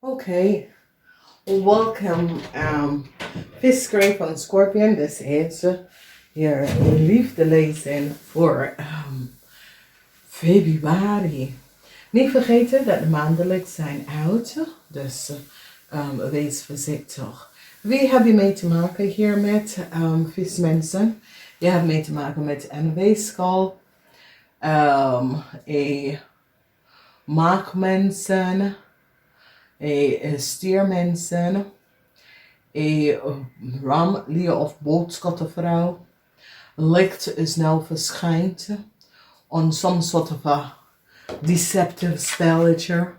Okay, welcome Vis Kreeft Vissen Schorpioen. Dit is je Liefde Lezing voor februari. Niet vergeten dat de maandelijks zijn uit, dus wees voorzichtig. Wie heb je mee te maken hier met vismensen? Je hebt mee te maken met een weeskaal, maagmensen, stiermensen, ram, lier of boodschattenvrouw. Licht is nou verschijnt on some sort of a deceptive spelletje.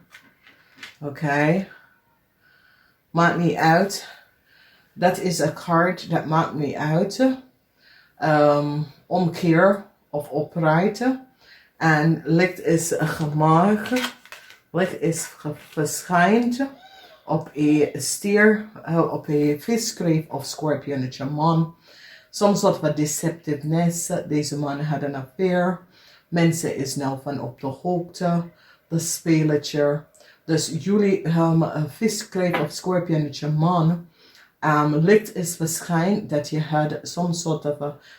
Oké. Maakt niet uit. Dat is een kaart, dat maakt niet uit. Omkeer of oprijten. En licht is gemaakt. Licht is verschijnt op een stier, op een viskreeft of schorpionetje man. Some sort of deceptiveness. Deze man had een affair. Mensen is nou van op de hoogte. De spelletje. Dus jullie viskreeft of schorpionetje man. Licht is verschijnt dat je had some sort of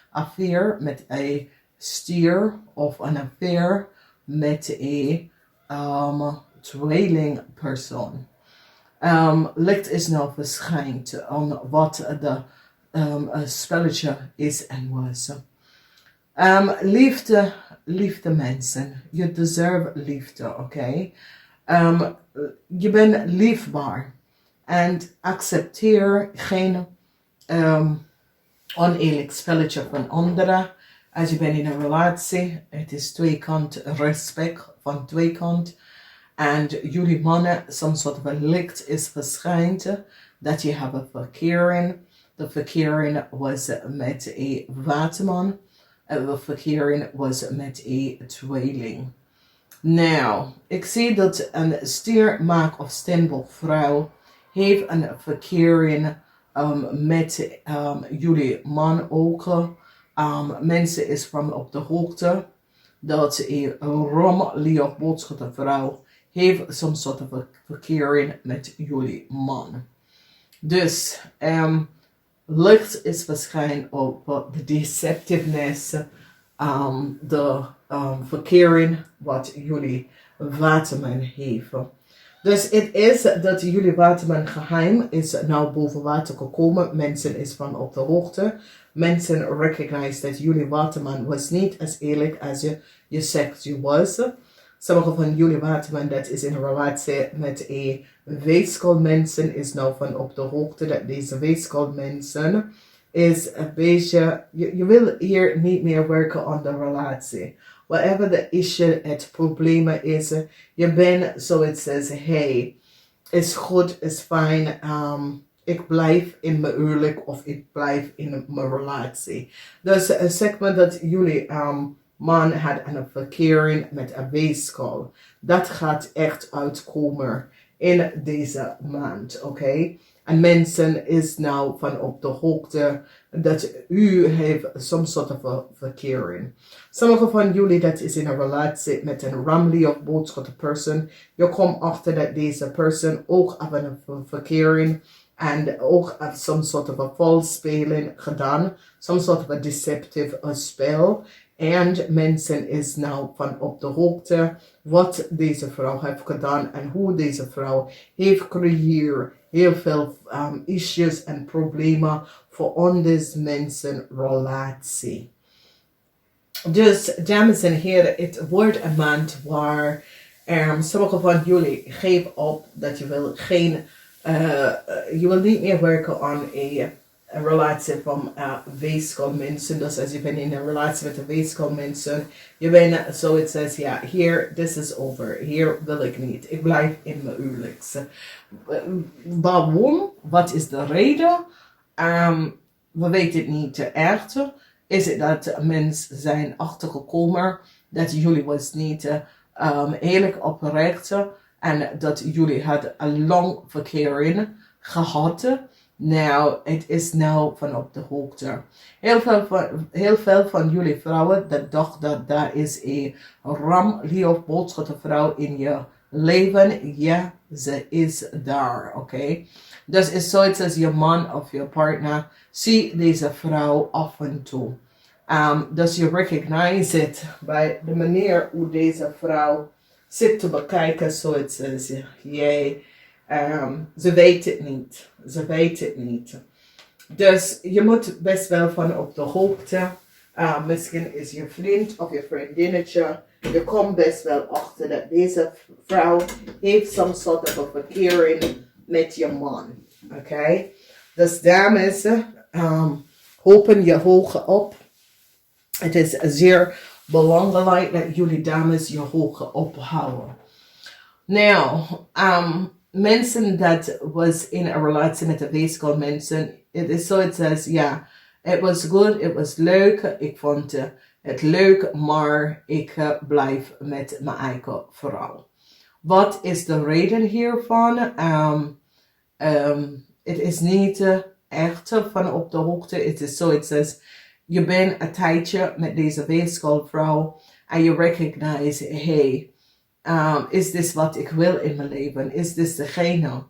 affair met een stier of een affair met een tweelingpersoon. Licht is nou verschijnt aan wat de spelletje is en was. Liefde mensen. Je deserve liefde, oké? Je bent liefbaar. En accepteer geen oneerlijk spelletje van anderen. Als je bent in een relatie, het is twee kanten respect van twee kanten. En jullie mannen, some sort of licht is verschijnt dat je hebt een verkering. De verkering was met een waterman. En de verkering was met een tweeling. Nou, ik zie dat een stiermaak of steenbokvrouw heeft een verkering met jullie man ook. Mensen is van op de hoogte dat een rommelie of boodschappenvrouw heeft some sort of verkering met jullie man. Dus licht is waarschijnlijk op de deceptiveness, de verkering wat jullie waterman heeft. Dus het is dat jullie waterman geheim is nou boven water gekomen. Mensen is van op de hoogte. Mensen recognize dat jullie waterman was niet als eerlijk als je zegt je was. Sommige van jullie waterman dat is in een relatie met een weeskaal mensen is nou van op de hoogte dat deze weeskaal mensen is een beetje, je wil hier niet meer werken aan de relatie. Whatever the issue, het probleem is, je bent zoiets als, hey, is goed, is fijn, ik blijf in mijn huwelijk of ik blijf in mijn relatie. Dus zeg maar dat jullie man had een verkering met een weeskaal. Dat gaat echt uitkomen in deze maand, oké? En mensen is nou van op de hoogte dat u heeft some sort of verkering. Sommige van jullie dat is in een relatie met een ramlie of boodschappenpersoon. Je komt achter dat deze persoon ook heeft een verkering en ook heeft some sort of a false speling gedaan. Some sort of a deceptive spel. En mensen is nou van op de hoogte wat deze vrouw heeft gedaan en hoe deze vrouw heeft gecreëerd heel veel issues en problemen voor onze mensen relatie. Dus dames en heren, het wordt een maand waar sommige van jullie geven op dat je wil geen, je wil niet meer werken aan een relatie van weeskaal mensen. Dus als je bent in een relatie met een weeskaal mensen, je bent zoiets als, ja, hier, this is over. Hier wil ik niet. Ik blijf in mijn huwelijks. Waarom? Wat is de reden? We weten het niet echt. Is het dat mensen zijn achtergekomen dat jullie was niet eerlijk oprecht en dat jullie hadden een lang verkering gehad. Nou, het is nou van op de hoogte. Heel veel van jullie vrouwen dat dachten dat daar is een ram, of boodschappenvrouw in je leven. Ja, ze is daar, oké? Dus is zoiets als je man of je partner. Zie deze vrouw af en toe. Dus je recognize het bij de manier hoe deze vrouw zit te bekijken. Zoiets als, jij, ze weet het niet. Ze weet het niet. Dus je moet best wel van op de hoogte. Misschien is je vriend of je vriendinnetje. Je komt best wel achter dat deze vrouw heeft some sort of verkering met je man. Oké? Dus dames, open je ogen op. Het is zeer belangrijk dat jullie dames je ogen ophouden. Nou, mensen dat was in een relatie met de weeskal mensen, het is zoiets als, ja, het was goed, het was leuk, ik vond het leuk, maar ik blijf met mijn eigen vrouw. Wat is de reden hiervan? Het is niet echt van op de hoogte, het is zoiets als, je bent een tijdje met deze weeskalvrouw en je recognize, hey, is dit wat ik wil in mijn leven? Is dit degene?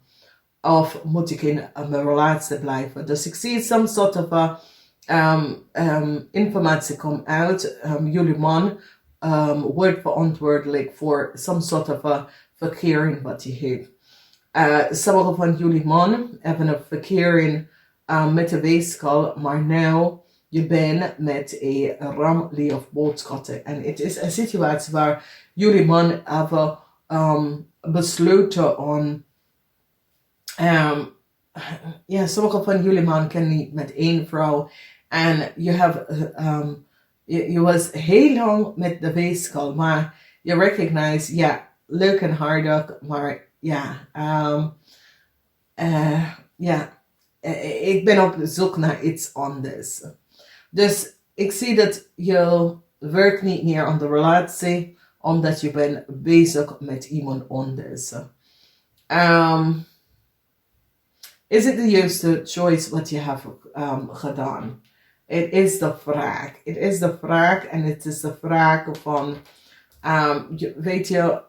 Of moet ik in mijn relatie blijven? Dus ik zie some sort of informatie komt uit. Jullie man wordt verantwoordelijk voor some sort of verkering wat hij heeft. Sommige van jullie man hebben een verkering met de weeskal, maar nu je bent met een ramlie of boodschatten. En het is een situatie waar jullie man hebben besloten om... ja, sommige van jullie man kennen niet met één vrouw. En je was heel lang met de weeskal, maar je recognize, ja, leuk en hardig, maar ja, ik ben op zoek naar iets anders. Dus ik zie dat je werkt niet meer aan de relatie, omdat je bent bezig met iemand anders. Is het de juiste choice wat je hebt gedaan? Het is de vraag. Het is de vraag en het is de vraag van, weet je,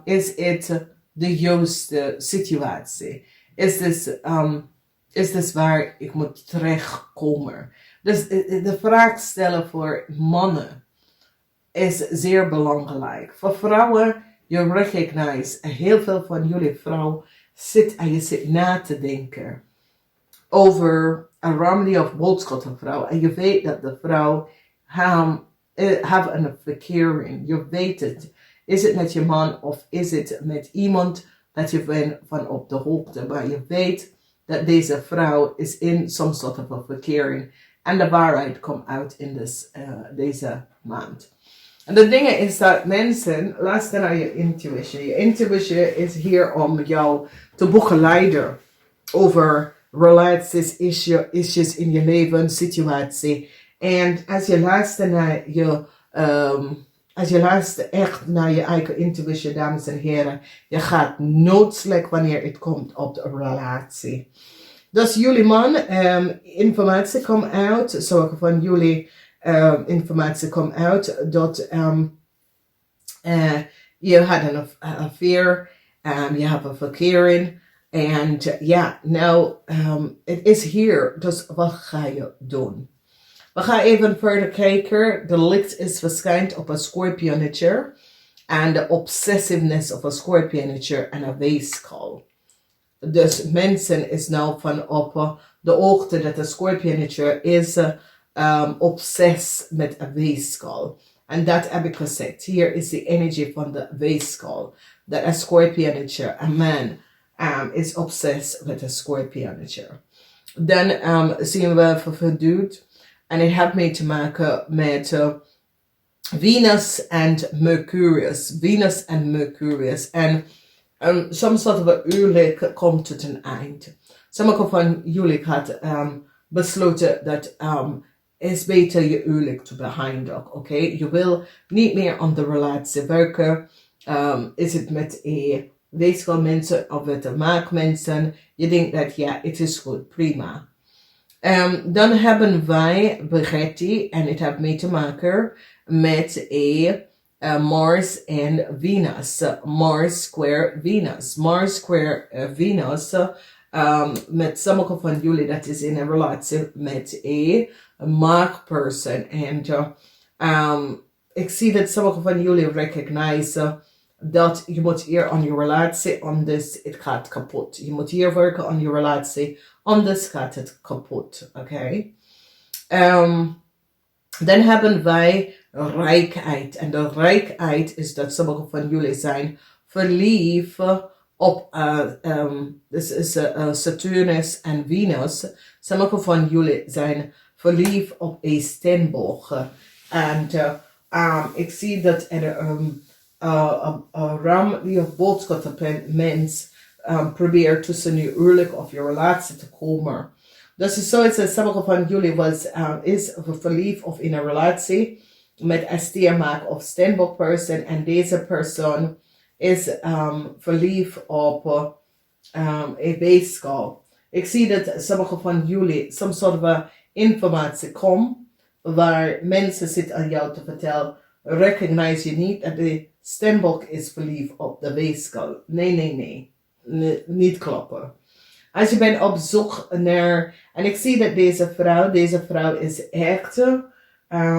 is het de juiste situatie? Is dit waar ik moet terechtkomen? Dus de vraag stellen voor mannen is zeer belangrijk. Voor vrouwen, je recognize, heel veel van jullie vrouwen je zit na te denken over een remedy of boodschappenvrouw. En je weet dat de vrouw heeft een verkering. Je weet het. Is het met je man of is het met iemand dat je bent van op de hoogte. Maar je weet dat deze vrouw is in some sort of a verkering. En de waarheid komt uit in deze maand. En de ding is dat mensen, luister naar je intuïtie. Je intuïtie is hier om jou te begeleiden over relaties, issues in je leven, situatie. En als je luistert naar echt naar je eigen intuïtie, dames en heren, je gaat nooit slecht wanneer het komt op de relatie. Dus jullie man, informatie komt uit, sommige van jullie informatie komt uit dat je had een affair, je hebt een verkering en ja, nou, het is hier, dus wat ga je doen? We gaan even verder kijken. De licht is verschijnt op een schorpionetje en de obsessiveness op een schorpionetje en een weeskal. Dus mensen is nou van op de hoogte dat de schorpionetje is obsessed met een weeskal. En dat heb ik gezegd. Hier is de energie van de weeskal. Dat een schorpionetje, een man, is obsessed met een schorpionetje. Dan zien we verduwd. En het heeft mee te maken met Venus en Mercurius. Venus en Mercurius. En some sort of een huwelijk komt tot een eind. Sommige van jullie had besloten dat is beter je huwelijk te beëindigen. Oké? Je wil niet meer aan de relatie werken. Is het met een weeskalmensen of met een maakmensen? Je denkt dat ja, het is goed, prima. Dan hebben wij Kathye en het heeft mee te maken met een Mars en Venus. Mars square Venus. Mars square Venus. Met sommige van jullie dat is in een relatie met een maagperson. En ik zie dat sommige van jullie recognizen dat je moet hier aan je relatie, anders het gaat kapot. Je moet hier werken aan je relatie, anders gaat het kapot. Oké? Dan hebben wij rijkheid. En de rijkheid is dat sommige van jullie zijn verliefd op dus is Saturnus en Venus. Sommige van jullie zijn verliefd op een steenbok. En ik zie dat er een ram die een boodschap op een mens probeert tussen je huwelijk of je relatie te komen. Dus is zoiets dat sommige van jullie is verliefd of in een relatie met een steenbok of steenbok persoon. En deze persoon is verliefd op een wetenschap. Ik zie dat sommige van jullie soms soort van informatie komen waar mensen zitten aan jou te vertellen. Recognize je niet dat de steenbok is verliefd op de wetenschap. Nee. Niet kloppen. Als je bent op zoek naar, en ik zie dat deze vrouw is echt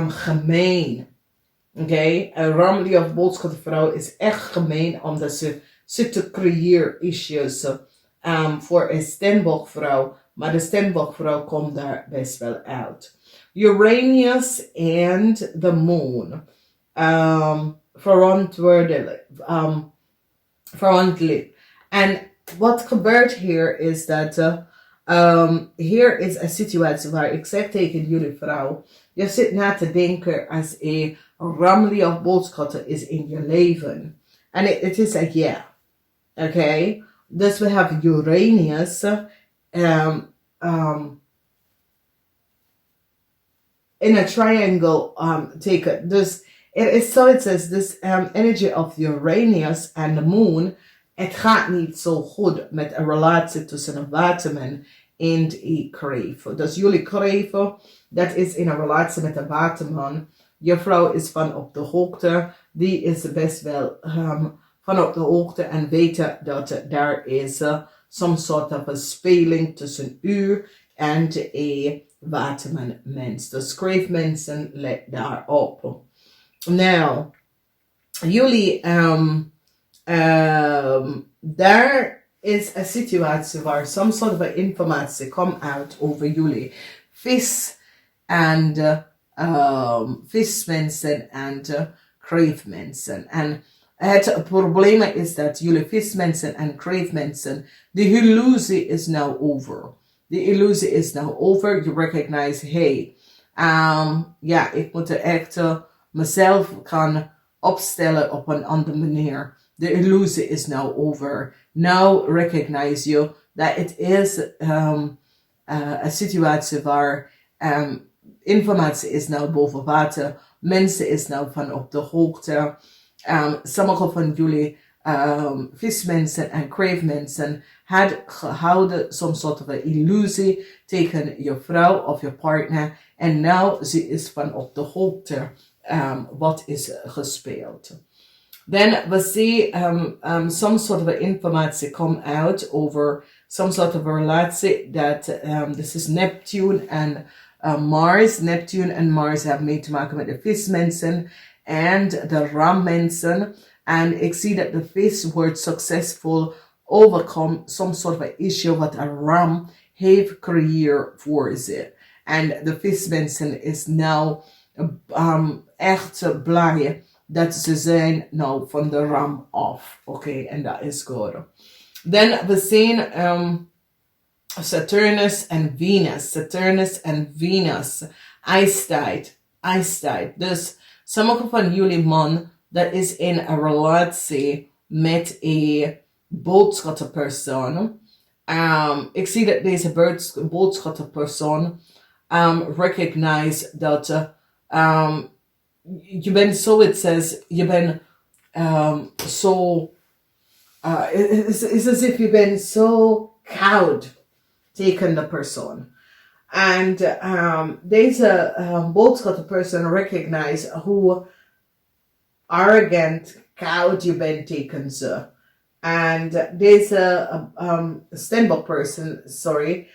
gemeen. Oké, een rammelige of boodschapvrouw is echt gemeen omdat ze zit te creëren issues voor een steenbokvrouw. Maar de steenbokvrouw komt daar best wel uit. Uranus en the moon. Verantwoordelijk. En wat gebeurt hier is dat hier is een situatie waar ik zeg tegen jullie vrouw, je zit na te denken als een rammelie of boodschap is in je leven. En het is een ja. Oké? Dus we hebben Uranus in a triangle teken. Dus er is zoiets als this energy of Uranus and the moon. Het gaat niet zo goed met een relatie tussen een waterman en een kreeft. Dus jullie kreeft, dat is in een relatie met een waterman. Je vrouw is van op de hoogte. Die is best wel van op de hoogte en weten dat daar is some soort van speling tussen u en een waterman mens. Dus kreeftmensen let daarop. Nou, jullie daar is een situatie waar some soort van informatie komt uit over jullie. Vismensen en kreeftmensen. En het probleem is dat jullie vismensen en kreeftmensen, de illusie is nou over. De illusie is nou over. You recognize, hey, ja, ik moet er echt mezelf kan opstellen op een andere manier. De illusie is now over. Now recognize you that it is een situatie waar informatie is nou boven water. Mensen is nou van op de hoogte. Sommige van jullie vismensen en kreeftmensen had gehouden soms soort van illusie tegen je vrouw of je partner. En nou ze is van op de hoogte wat is gespeeld. Dan we zien some sort of informatie come out over some sort of a relatie dat this is Neptune en Mars. Neptune en Mars hebben mee te maken met de vismensen en de rammensen. En ik zie dat de vis wordt succesvol overcome some sort of issue wat een ram heeft gecreëerd voor ze. En de vismensen is nou echt blij dat ze zijn nou van de ram af. Oké, en dat is goed. Dan we zien Saturnus en Venus. Saturnus en Venus. Ijstijd. Dus sommige van jullie man dat is in een relatie met een boodschappersoon. Ik zie dat deze boodschappersoon recognize dat je bent zoiets als, je bent zo, it's as if je bent zo koud tegen de persoon. En deze boodschappersoon recognize hoe arrogant, koud je bent tegen ze. En deze Stenbock person, sorry,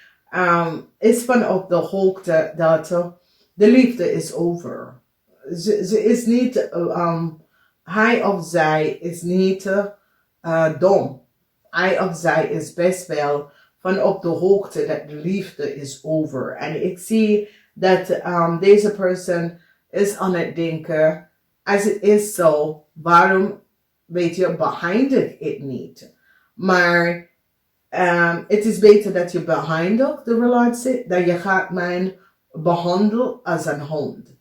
is van op de hoogte dat de liefde is over. Ze is niet, hij of zij is niet dom. Hij of zij is best wel van op de hoogte dat de liefde is over. En ik zie dat deze person is aan het denken, als het is zo, waarom weet je, behandel het niet? Maar het is beter dat je behandelt de relatie, dat je gaat mij behandelen als een hond.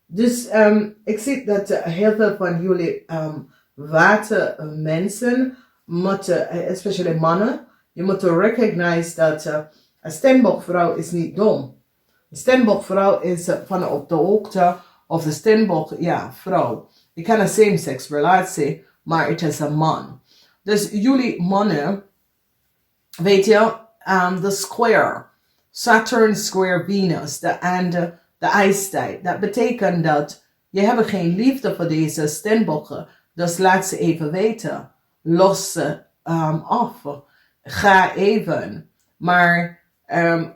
Dus ik zie dat heel veel van jullie watermensen moeten, especially mannen, je moet recognize dat een Stenbock-vrouw is niet dom. Een Stenbock-vrouw is van op de hoogte of de Stenbock, ja, vrouw. Je kan een same-sex relatie, maar het is een man. Dus jullie mannen, weet je, de square, Saturn square Venus, de ijstijd. Dat betekent dat je hebt geen liefde voor deze Stenbokken. Dus laat ze even weten. Los ze af. Ga even. Maar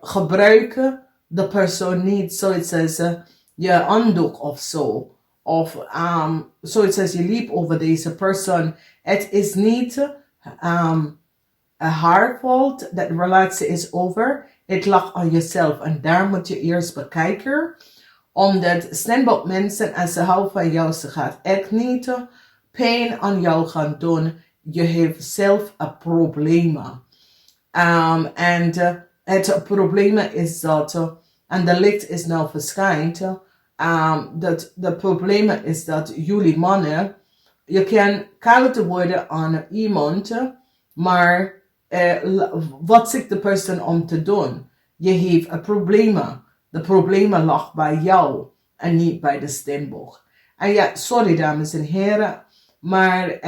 gebruiken de persoon niet zoiets als je handdoek of zo. Of zoiets als je liep over deze persoon. Het is niet haar fault dat de relatie is over. Het lag aan jezelf. En daar moet je eerst bekijken. Omdat Stenbock mensen, als ze houden van jou, ze gaat echt niet pijn aan jou gaan doen. Je hebt zelf een probleem. En het probleem is dat, en de licht is nou verschijnt, dat de probleem is dat jullie mannen, je kan koud worden aan iemand, maar wat zegt de persoon om te doen? Je heeft een probleem. De problemen lag bij jou en niet bij de Stenbock. En ja, sorry dames en heren, maar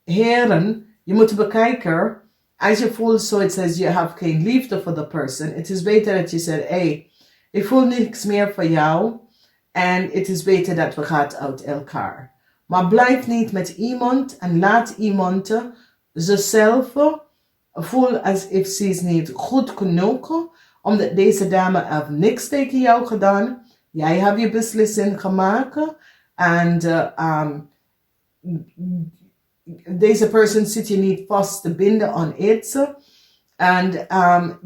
heren, je moet bekijken, als je voelt zoiets als je hebt geen liefde voor de persoon, het is beter dat je zegt, hey, ik voel niks meer voor jou en het is beter dat we gaan uit elkaar. Maar blijf niet met iemand en laat iemand zichzelf voelen alsof ze is niet goed genoeg, omdat deze dame heeft niks tegen jou gedaan. Jij hebt je beslissing gemaakt en deze persoon zit je niet vast te binden aan iets. En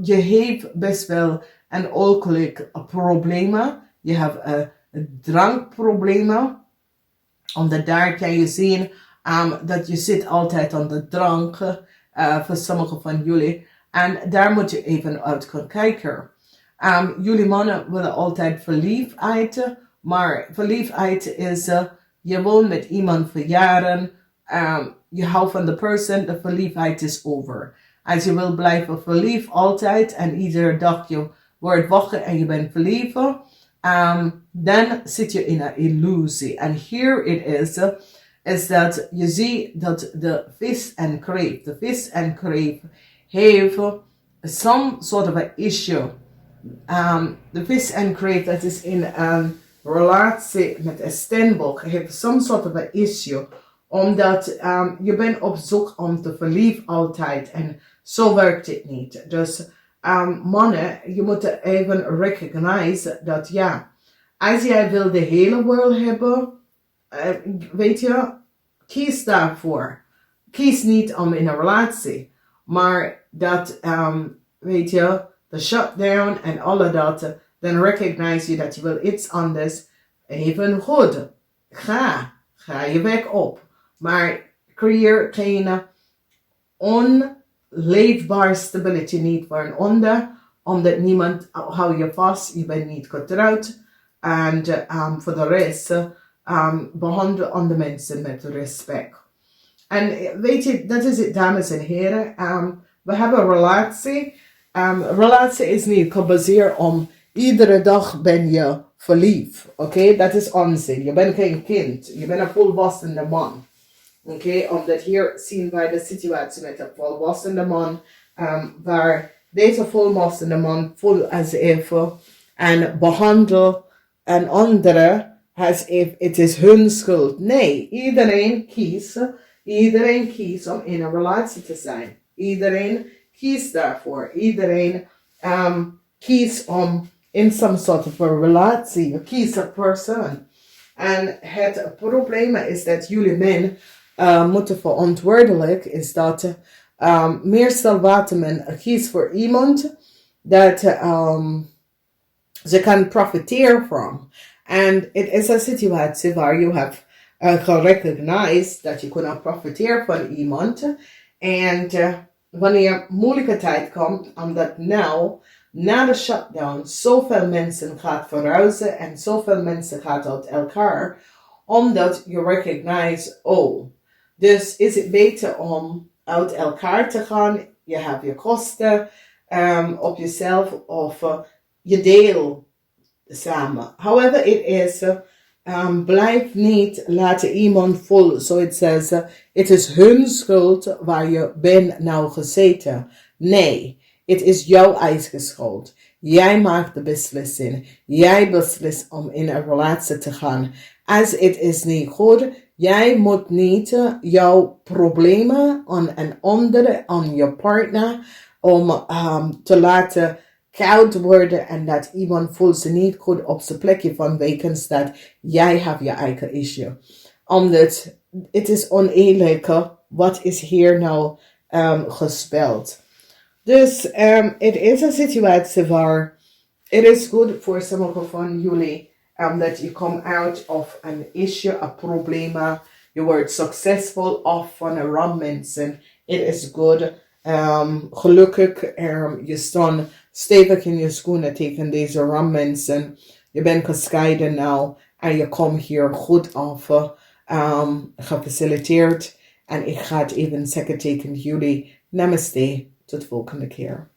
je hebt best wel een alcoholic probleem. Je hebt een drankprobleem. Omdat daar kan je zien dat je zit altijd aan de drank. Voor sommigen van jullie. En daar moet je even uit gaan kijken. Jullie mannen willen altijd verliefdheid. Maar verliefdheid is, je woont met iemand voor jaren. Je houdt van de persoon, de verliefdheid is over. Als je wil blijven verliefd altijd en iedere dag je wordt wakker en je bent verliefd, dan zit je in een illusie. En hier het is dat je ziet dat de vis en kreeft, heeft some sort of an issue. De vis en kreeft, dat is in een relatie met een Stenbock, heeft some sort of an issue. Omdat je bent op zoek om te verliefd altijd. En zo werkt het niet. Dus mannen, je moet even recognize dat ja, als jij wil de hele wereld hebben, weet je, kies daarvoor. Kies niet om in een relatie. Maar dat, weet je, de shutdown en alle dat, dan recognize je dat je wil iets anders. Even goed. Ga je weg op. Maar creëer geen onleefbare stability niet voor een ander. Omdat niemand hou je vast. Je bent niet getrouwd. En voor de rest behandel andere mensen met respect. En weet je, dat is het dames en heren. We hebben een relatie. Relatie is niet gebaseerd om iedere dag ben je verliefd. Oké, dat is onzin. Je bent geen kind. Je bent een volwassen man. Oké, omdat hier zien wij de situatie met een volwassen man. Waar deze volwassen man voelt als even en behandelt een andere as if it is hun schuld. Nee, iedereen kiest om in een relatie te zijn. Iedereen kiest daarvoor. Iedereen kiest om in some sort of a relatie. Je kiest een persoon. En het probleem is dat jullie men moeten verantwoordelijk is dat meestal men kiest voor iemand dat ze kan profiteren van. And it is a situatie waar you have gerecognized dat je kunt profiteren van iemand. En wanneer moeilijke tijd komt, omdat nou, na de shutdown, zoveel mensen gaat verhuizen en zoveel mensen gaat uit elkaar, omdat je recognize, oh, dus is het beter om uit elkaar te gaan, je hebt je kosten op jezelf of je deel samen. However it is, blijf niet laten iemand voelen. So it says, het is hun schuld waar je bent nou gezeten. Nee, het is jouw eigen schuld. Jij maakt de beslissing. Jij beslist om in een relatie te gaan. Als het is niet goed, jij moet niet jouw problemen aan een ander, aan je partner, om te laten koud worden en dat iemand voelt ze niet goed op zijn plekje vanwege dat jij hebt je eigen issue. Omdat het is oneerlijk wat is hier nou gespeeld. Dus het is een situatie waar het is goed voor sommigen van jullie dat je komt out of een issue, een probleem, je wordt succesvol of van een ramp mensen. Het is goed. Gelukkig, je staat stevig in je schoenen tegen deze rammensen. Je bent gescheiden nou en je komt hier goed af, gefaciliteerd. En ik ga het even zeggen tegen jullie. Namaste, tot de volgende keer.